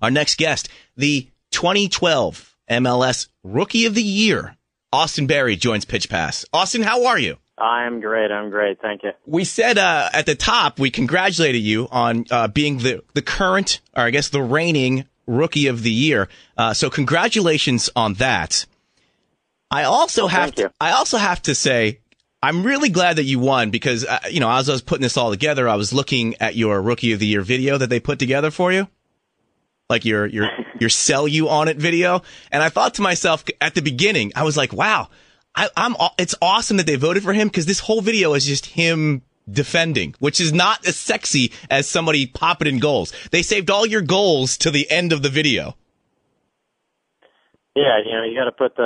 Our next guest, the 2012 MLS Rookie of the Year, Austin Berry, joins Pitch Pass. Austin, how are you? I'm great. Thank you. We said at the top, we congratulated you on being the current, or I guess the reigning Rookie of the Year. So congratulations on that. I also have to say, I'm really glad that you won because, as I was putting this all together, I was looking at your Rookie of the Year video that they put together for you. Like your sell you on it video. And I thought to myself at the beginning, I was like, wow, it's awesome that they voted for him because this whole video is just him defending, which is not as sexy as somebody popping in goals. They saved all your goals to the end of the video. Yeah, you got to put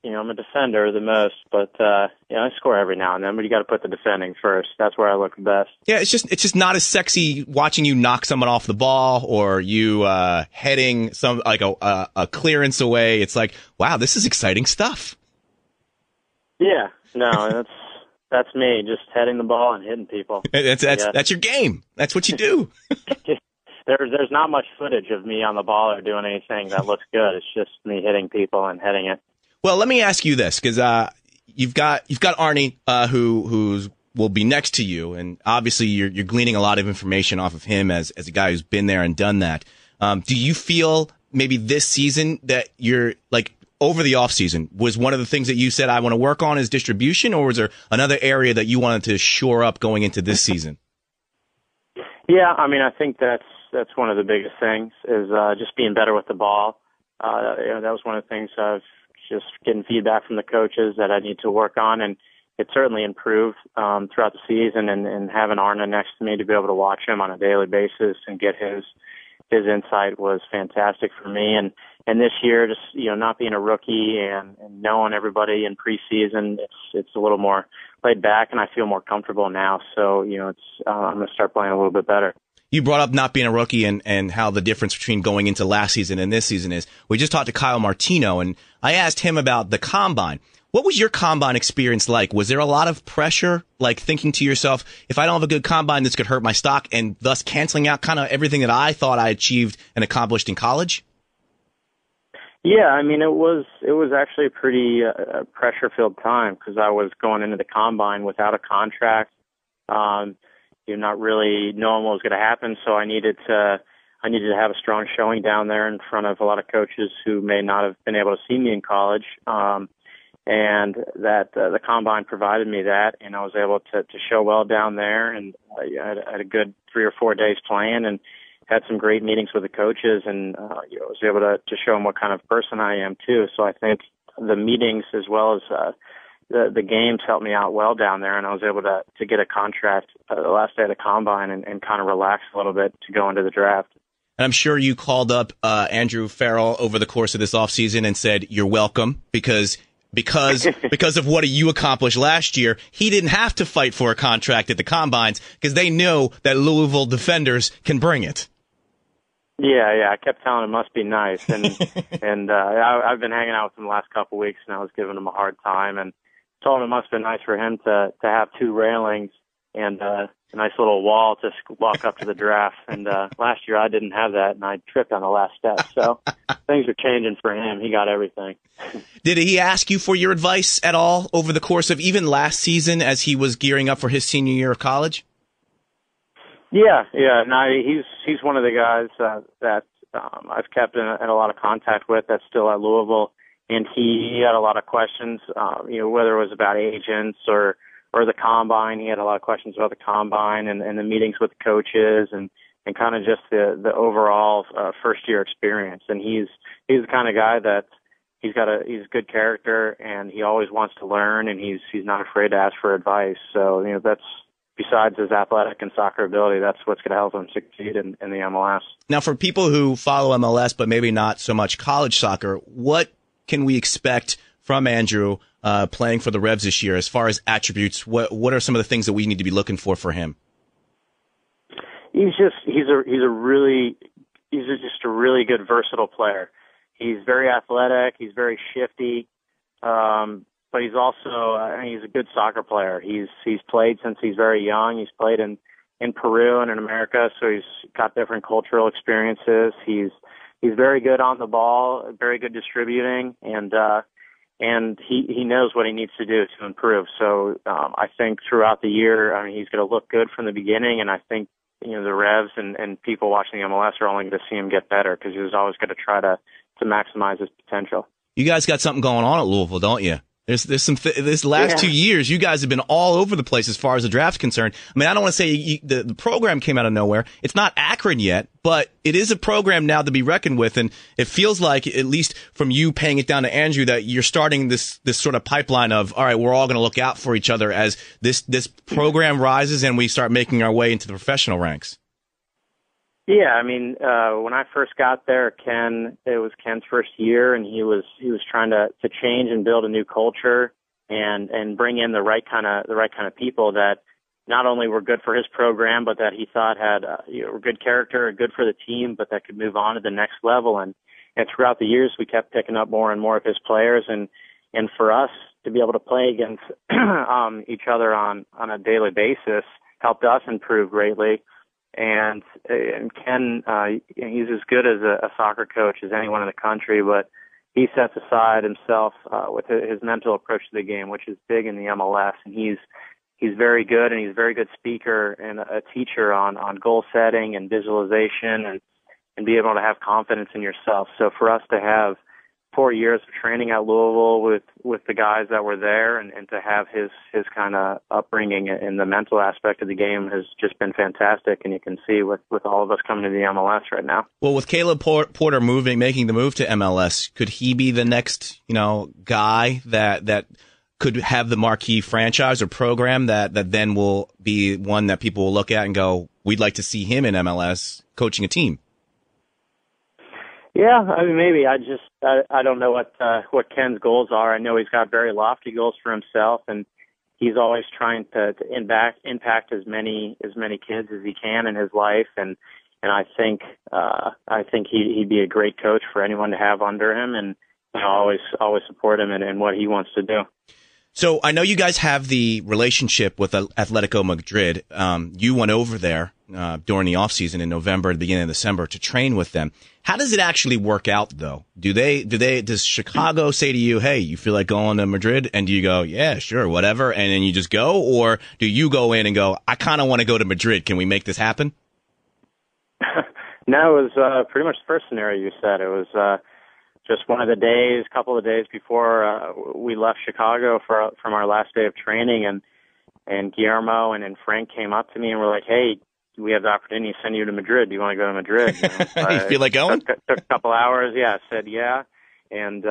I'm a defender the most, but I score every now and then, but you got to put the defending first. That's where I look the best. Yeah, it's just not as sexy watching you knock someone off the ball or you heading some like a clearance away. It's like, wow, this is exciting stuff. Yeah, no, that's me, just heading the ball and hitting people. That's your game. That's what you do. There's not much footage of me on the ball or doing anything that looks good. It's just me hitting people and heading it. Well, let me ask you this, because you've got Arnie who will be next to you, and obviously you're gleaning a lot of information off of him as a guy who's been there and done that. Do you feel maybe this season that you're like over the off season was one of the things that you said I want to work on is distribution, or was there another area that you wanted to shore up going into this season? Yeah, I mean, I think that's one of the biggest things is just being better with the ball. That was one of the things I've just getting feedback from the coaches that I need to work on, and it certainly improved throughout the season. And having Arna next to me to be able to watch him on a daily basis and get his insight was fantastic for me. And this year, just not being a rookie and knowing everybody in preseason, it's a little more laid back, and I feel more comfortable now. So I'm going to start playing a little bit better. You brought up not being a rookie and how the difference between going into last season and this season is. We just talked to Kyle Martino, and I asked him about the combine. What was your combine experience like? Was there a lot of pressure, like thinking to yourself, if I don't have a good combine, this could hurt my stock, and thus canceling out kind of everything that I thought I achieved and accomplished in college? Yeah, I mean, it was actually a pretty pressure-filled time because I was going into the combine without a contract. You're not really knowing what was going to happen, so I needed to have a strong showing down there in front of a lot of coaches who may not have been able to see me in college, and that the combine provided me that, and I was able to show well down there, and I had a good 3 or 4 days playing, and had some great meetings with the coaches, and was able to show them what kind of person I am too. So I think the meetings as well as the games helped me out well down there, and I was able to get a contract the last day of the combine and kind of relax a little bit to go into the draft. And I'm sure you called up Andrew Farrell over the course of this offseason and said, you're welcome, because of what you accomplished last year, he didn't have to fight for a contract at the combines because they know that Louisville defenders can bring it. Yeah, I kept telling him it must be nice, and I've been hanging out with him the last couple of weeks, and I was giving him a hard time, and told him it must have been nice for him to have 2 railings and a nice little wall to walk up to the draft. And last year I didn't have that, and I tripped on the last step. So things are changing for him. He got everything. Did he ask you for your advice at all over the course of even last season as he was gearing up for his senior year of college? Yeah. No, he's one of the guys that I've kept in a lot of contact with that's still at Louisville, and he had a lot of questions, whether it was about agents or the combine. He had a lot of questions about the combine and the meetings with the coaches and kind of just the overall first year experience. And he's the kind of guy that he's a good character, and he always wants to learn, and he's not afraid to ask for advice. So that's, besides his athletic and soccer ability, that's what's going to help him succeed in the MLS. Now, for people who follow MLS but maybe not so much college soccer, what can we expect from Andrew playing for the Revs this year as far as attributes? What are some of the things that we need to be looking for him? He's just a really good versatile player. He's very athletic. He's very shifty. But he's also he's a good soccer player. He's played since he's very young. He's played in in Peru and in America, so he's got different cultural experiences. He's very good on the ball, very good distributing, and he knows what he needs to do to improve. So I think throughout the year, I mean, he's going to look good from the beginning, and I think the Revs and people watching the MLS are only going to see him get better because he's always going to try to maximize his potential. You guys got something going on at Louisville, don't you? There's some this last 2 years, you guys have been all over the place as far as the draft's concerned. I mean, I don't want to say the program came out of nowhere. It's not Akron yet, but it is a program now to be reckoned with, and it feels like, at least from you paying it down to Andrew, that you're starting this sort of pipeline of, all right, we're all going to look out for each other as this program rises and we start making our way into the professional ranks. Yeah, I mean, when I first got there, it was Ken's first year, and he was trying to change and build a new culture and bring in the right kind of people that not only were good for his program, but that he thought had good character, good for the team, but that could move on to the next level. And throughout the years, we kept picking up more and more of his players, and for us to be able to play against each other on a daily basis helped us improve greatly. And Ken, he's as good as a soccer coach as anyone in the country, but he sets aside himself with his mental approach to the game, which is big in the MLS. And he's very good, and he's a very good speaker and a teacher on goal setting and visualization and be able to have confidence in yourself. So for us to have 4 years of training at Louisville with the guys that were there and to have his kind of upbringing in the mental aspect of the game has just been fantastic. And you can see with all of us coming to the MLS right now. Well, with Caleb Porter making the move to MLS, could he be the next, guy that could have the marquee franchise or program that then will be one that people will look at and go, we'd like to see him in MLS coaching a team? Yeah, I mean, maybe. I don't know what Ken's goals are. I know he's got very lofty goals for himself, and he's always trying to impact as many kids as he can in his life. And I think he'd be a great coach for anyone to have under him, and always support him in what he wants to do. So I know you guys have the relationship with Atletico Madrid. You went over there during the off season in November, the beginning of December, to train with them. How does it actually work out, though? Does Chicago say to you, hey, you feel like going to Madrid? And do you go, yeah, sure, whatever, and then you just go? Or do you go in and go, I kind of want to go to Madrid. Can we make this happen? No, it was pretty much the first scenario you said. It was just couple of days before we left Chicago from our last day of training, and Guillermo and Frank came up to me and were like, hey, we have the opportunity to send you to Madrid. Do you want to go to Madrid? You feel like going? Took a couple hours. Yeah, I said yeah, and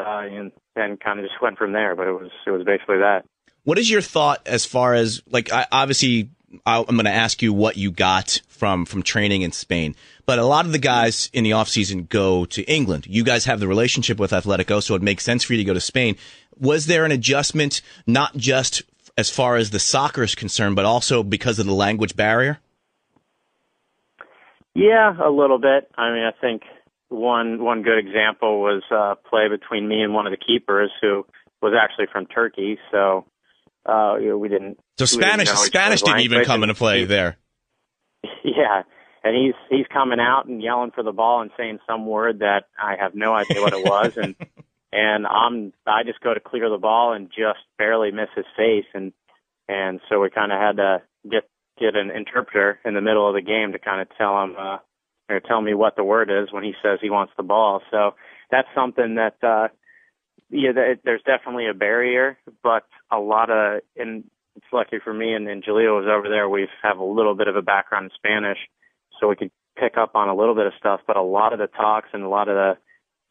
then kind of just went from there. But it was basically that. What is your thought as far as, like, I'm going to ask you what you got from training in Spain, but a lot of the guys in the off season go to England. You guys have the relationship with Atletico, so it makes sense for you to go to Spain. Was there an adjustment, not just as far as the soccer is concerned, but also because of the language barrier? Yeah, a little bit. I mean, I think one good example was play between me and one of the keepers who was actually from Turkey. So we didn't. So Spanish didn't even come into play there. Yeah, and he's coming out and yelling for the ball and saying some word that I have no idea what it was, and I just go to clear the ball and just barely miss his face, and so we kind of had to get an interpreter in the middle of the game to kind of tell him or tell me what the word is when he says he wants the ball. So that's something that there's definitely a barrier, but and it's lucky for me and Jaleel was over there. We have a little bit of a background in Spanish, so we could pick up on a little bit of stuff, but a lot of the talks and a lot of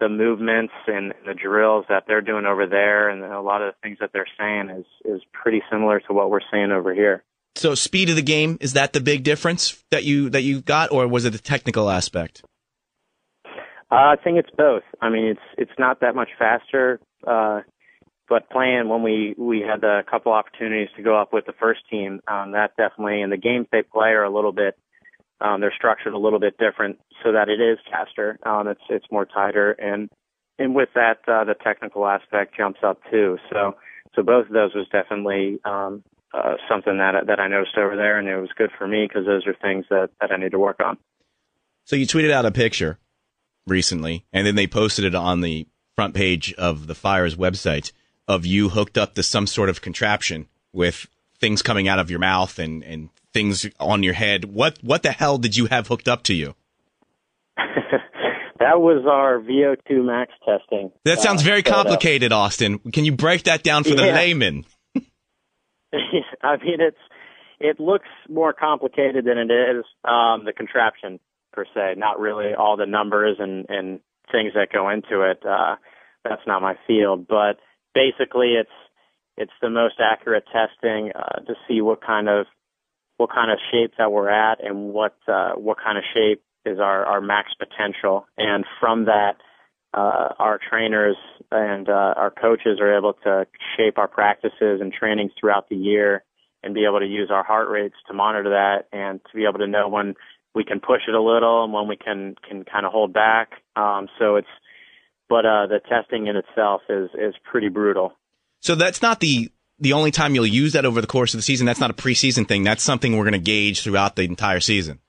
the movements and the drills that they're doing over there and a lot of the things that they're saying is pretty similar to what we're saying over here. So speed of the game, is that the big difference that you got, or was it the technical aspect? I think it's both. I mean, it's not that much faster, but playing when we had a couple opportunities to go up with the first team, that definitely, and the games they play are a little bit, they're structured a little bit different so that it is faster. It's more tighter, and with that, the technical aspect jumps up too. So both of those was definitely something that I noticed over there, and it was good for me because those are things that I need to work on. So you tweeted out a picture recently, and then they posted it on the front page of the Fire's website of you hooked up to some sort of contraption with things coming out of your mouth and things on your head. What the hell did you have hooked up to you? That was our Vo2 Max testing. That sounds very complicated, Austin. Can you break that down for the layman? I mean, it looks more complicated than it is. The contraption per se, not really all the numbers and things that go into it. That's not my field, but basically it's the most accurate testing to see what kind of shape that we're at and what kind of shape is our max potential. And from that, our trainers and our coaches are able to shape our practices and trainings throughout the year and be able to use our heart rates to monitor that and to be able to know when we can push it a little and when we can kind of hold back. But the testing in itself is pretty brutal. So that's not the only time you'll use that over the course of the season. That's not a preseason thing. That's something we're going to gauge throughout the entire season.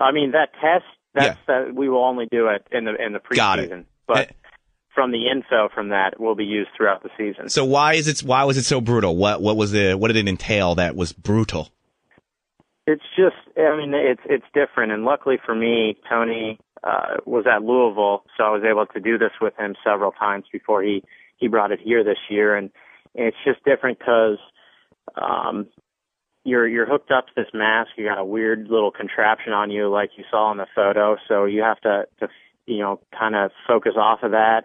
I mean, that test, we will only do it in the preseason. Got it. But from the info from that will be used throughout the season. So why was it so brutal? What did it entail that was brutal? It's just, I mean, it's different. And luckily for me, Tony was at Louisville, so I was able to do this with him several times before he brought it here this year. And it's just different because you're hooked up to this mask. You got a weird little contraption on you like you saw in the photo, so you have to kind of focus off of that.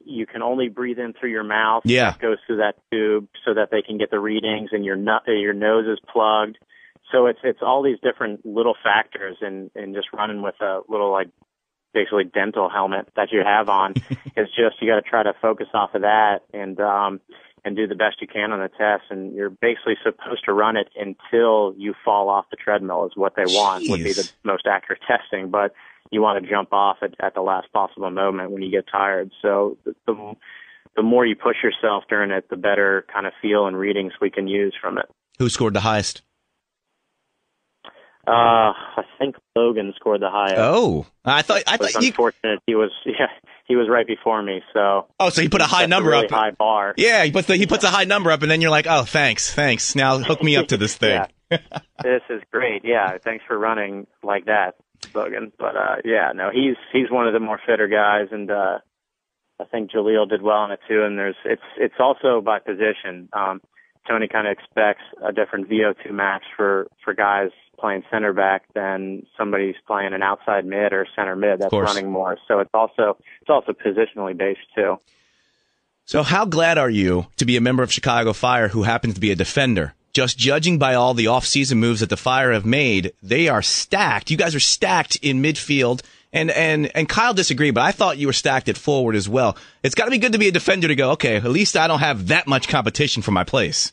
You can only breathe in through your mouth. Yeah. That goes through that tube so that they can get the readings, and your nose is plugged. So it's all these different little factors, and just running with a little, like, basically dental helmet that you have on. It's just you got to try to focus off of that and do the best you can on the test. And you're basically supposed to run it until you fall off the treadmill is what they want. Would be the most accurate testing. But you want to jump off at the last possible moment when you get tired. So the more you push yourself during it, the better kind of feel and readings we can use from it. Who scored the highest? I think Logan scored the highest. Oh, I thought unfortunate. He was right before me. So so he put a high number really up. High bar. Yeah, he puts a high number up, and then you're like, oh, thanks. Now hook me up to this thing. Yeah. This is great. Yeah, thanks for running like that, Logan. But he's one of the more fitter guys, and I think Jaleel did well on it too. And it's also by position. Tony kind of expects a different Vo2 Max for guys playing center back than somebody's playing an outside mid or center mid that's running more. So it's also positionally based too. So how glad are you to be a member of Chicago Fire who happens to be a defender? Just judging by all the off-season moves that the Fire have made, they are stacked. You guys are stacked in midfield. And Kyle disagreed, but I thought you were stacked at forward as well. It's got to be good to be a defender to go, okay, at least I don't have that much competition for my place.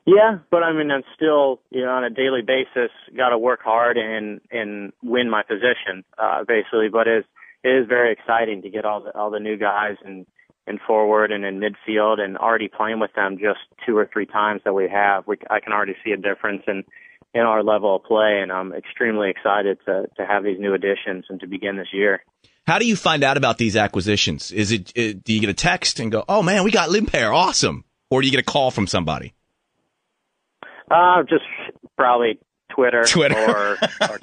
Yeah, but I mean, I'm still, on a daily basis, got to work hard and win my position, basically. But it is very exciting to get all the new guys in forward and in midfield, and already playing with them just 2 or 3 times that we have. I can already see a difference in our level of play, and I'm extremely excited to have these new additions and to begin this year. How do you find out about these acquisitions? Do you get a text and go, oh man, we got Limper, awesome? Or do you get a call from somebody? Just probably Twitter. or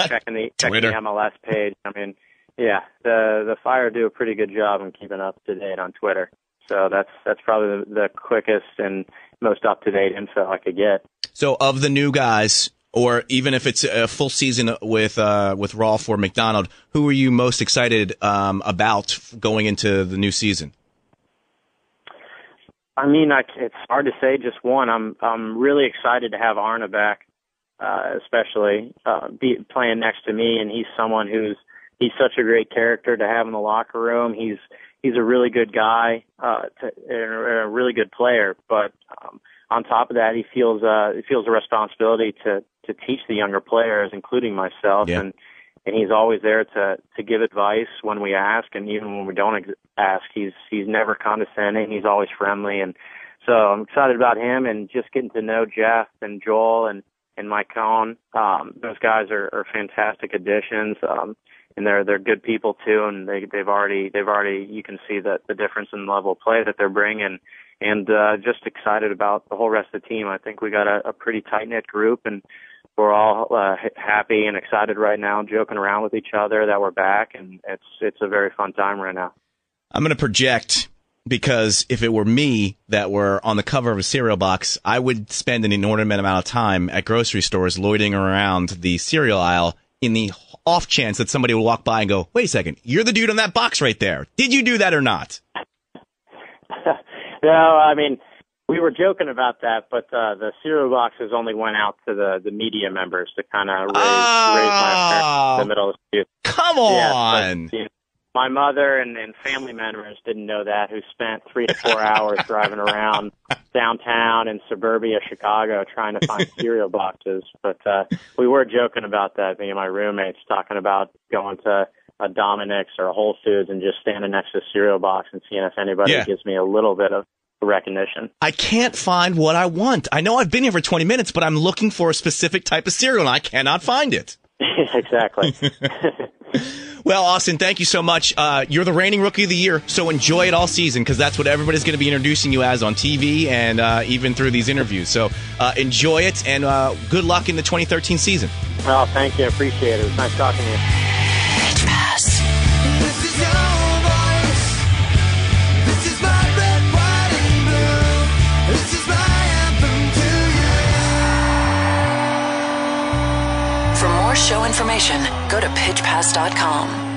checking the MLS page. I mean, yeah, the Fire do a pretty good job in keeping up to date on Twitter. So that's probably the quickest and most up to date info I could get. So of the new guys, or even if it's a full season with Rolf or McDonald, who are you most excited about going into the new season? I mean, it's hard to say just one. I'm really excited to have Arna back, especially playing next to me, and he's someone he's such a great character to have in the locker room. He's a really good guy, and a really good player. But on top of that, he feels a responsibility to teach the younger players, including myself, and he's always there to give advice when we ask, and even when we don't ask, he's never condescending. He's always friendly, and So I'm excited about him and just getting to know Jeff and Joel and Mike Cohn. Those guys are fantastic additions. And they're good people too, and they've already you can see that the difference in level of play that they're bringing, and just excited about the whole rest of the team. I think we got a pretty tight knit group, and we're all happy and excited right now, joking around with each other that we're back, and it's a very fun time right now. I'm going to project, because if it were me that were on the cover of a cereal box, I would spend an inordinate amount of time at grocery stores loitering around the cereal aisle in the off chance that somebody will walk by and go, wait a second, you're the dude on that box right there. Did you do that or not? No, I mean, we were joking about that, but the cereal boxes only went out to the media members to kind of raise my parents in the middle of the street. Come on! Yeah, my mother and family members didn't know that, who spent 3 to 4 hours driving around downtown in suburbia Chicago trying to find cereal boxes. But we were joking about that, me and my roommates, talking about going to a Dominick's or a Whole Foods and just standing next to a cereal box and seeing if anybody gives me a little bit of recognition. I can't find what I want. I know I've been here for 20 minutes, but I'm looking for a specific type of cereal, and I cannot find it. Exactly. Well, Austin, thank you so much. You're the reigning Rookie of the Year, so enjoy it all season, because that's what everybody's going to be introducing you as on TV and even through these interviews. So enjoy it, and good luck in the 2013 season. Well, thank you. I appreciate it. It was nice talking to you. Pitch Pass. This is your voice. This is my red, white, and blue. This is my anthem to you. For more show information, go to pitchpass.com.